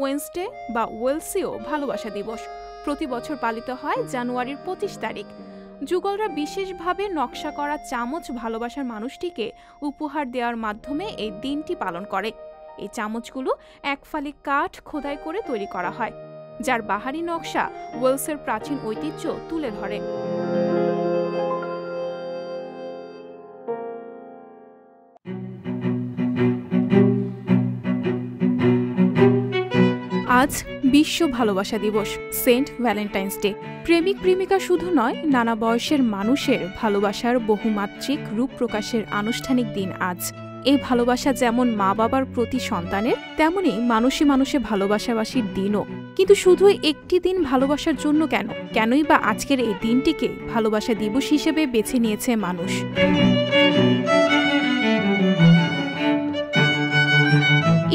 Wednesday বা ওয়েলসিও ভালোবাসা দিবস প্রতি বছর পালিত হয় জানুয়ারির 25 তারিখ। যুগলরা বিশেষভাবে নকশা করা চামচ ভালোবাসার মানুষটিকে উপহার দেওয়ার মাধ্যমে এই দিনটি পালন করে। এই চামচগুলো একফালি কাঠ খোদাই করে তৈরি করা হয়, যার বাহারি নকশা ওয়েলসের প্রাচীন ঐতিহ্য তুলে ধরে। আজ বিশ্ব ভালোবাসা দিবস, সেন্ট ভ্যালেন্টাইন্স ডে। প্রেমিক প্রেমিকা শুধু নয়, নানা বয়সের মানুষের ভালোবাসার বহুমাত্রিক রূপ প্রকাশের আনুষ্ঠানিক দিন আজ। এই ভালোবাসা যেমন মা বাবার প্রতি সন্তানের, তেমনি মানুষে মানুষে ভালোবাসাবাসীর দিনও। কিন্তু শুধু একটি দিন ভালোবাসার জন্য কেনই বা আজকের এই দিনটিকে ভালোবাসা দিবস হিসেবে বেছে নিয়েছে মানুষ?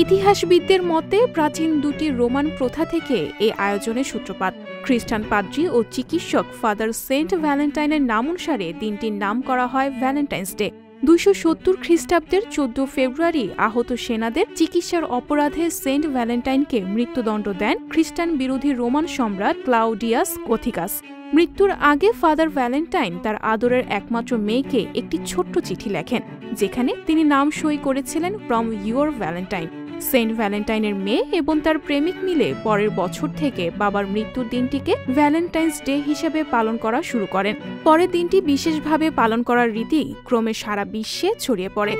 ইতিহাসবিদদের মতে প্রাচীন দুটি রোমান প্রথা থেকে এই আয়োজনের সূত্রপাত। খ্রিস্টান পাদ্রী ও চিকিৎসক ফাদার সেন্ট ভ্যালেন্টাইনের নাম অনুসারে দিনটির নাম করা হয় ভ্যালেন্টাইন্স ডে। 270 খ্রিস্টাব্দের 14 ফেব্রুয়ারি আহত সেনাদের চিকিৎসার অপরাধে সেন্ট ভ্যালেন্টাইনকে মৃত্যুদণ্ড দেন খ্রিস্টান বিরোধী রোমান সম্রাট ক্লাউডিয়াস গথিকাস। মৃত্যুর আগে ফাদার ভ্যালেন্টাইন তার আদরের একমাত্র মেয়েকে একটি ছোট্ট চিঠি লেখেন, যেখানে তিনি নাম সই করেছিলেন ফ্রম ইউর ভ্যালেন্টাইন। সেন্ট ভ্যালেন্টাইনের মেয়ে এবং তার প্রেমিক মিলে পরের বছর থেকে বাবার মৃত্যুর দিনটিকে ভ্যালেন্টাইন্স ডে হিসেবে পালন করা শুরু করেন। পরের দিনটি বিশেষভাবে পালন করার রীতি ক্রমে সারা বিশ্বে ছড়িয়ে পড়ে।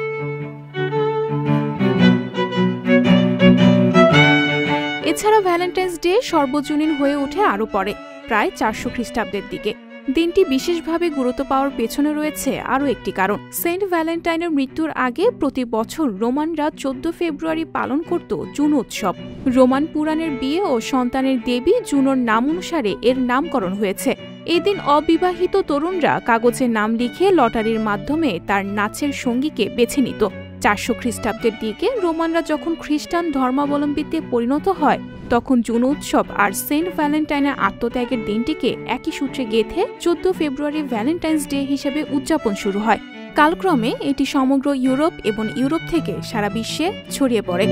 এছাড়া ভ্যালেন্টাইন্স ডে সর্বজনীন হয়ে ওঠে আরও পরে, প্রায় 400 খ্রিস্টাব্দের দিকে। দিনটি বিশেষভাবে গুরুত্ব পাওয়ার পেছনে রয়েছে আরও একটি কারণ। সেন্ট ভ্যালেন্টাইনের মৃত্যুর আগে প্রতি বছর রোমানরা 14 ফেব্রুয়ারি পালন করত জুন উৎসব। রোমান পুরাণের বিয়ে ও সন্তানের দেবী জুনোর নাম অনুসারে এর নামকরণ হয়েছে। এদিন অবিবাহিত তরুণরা কাগজে নাম লিখে লটারির মাধ্যমে তার নাচের সঙ্গীকে বেছে নিত। 400 খ্রিস্টাব্দের দিকে রোমানরা যখন খ্রিস্টান ধর্মাবলম্বীতে পরিণত হয়, তখন জুন উৎসব আর সেন্ট ভ্যালেন্টাইনের আত্মত্যাগের দিনটিকে একই সূত্রে গেঁথে 14 ফেব্রুয়ারি ভ্যালেন্টাইন্স ডে হিসেবে উদযাপন শুরু হয়। কালক্রমে এটি সমগ্র ইউরোপ এবং ইউরোপ থেকে সারা বিশ্বে ছড়িয়ে পড়ে।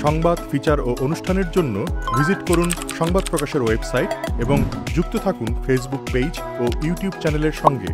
সংবাদ, ফিচার ও অনুষ্ঠানের জন্য ভিজিট করুন সংবাদ প্রকাশের ওয়েবসাইট এবং যুক্ত থাকুন ফেসবুক পেজ ও ইউটিউব চ্যানেলের সঙ্গে।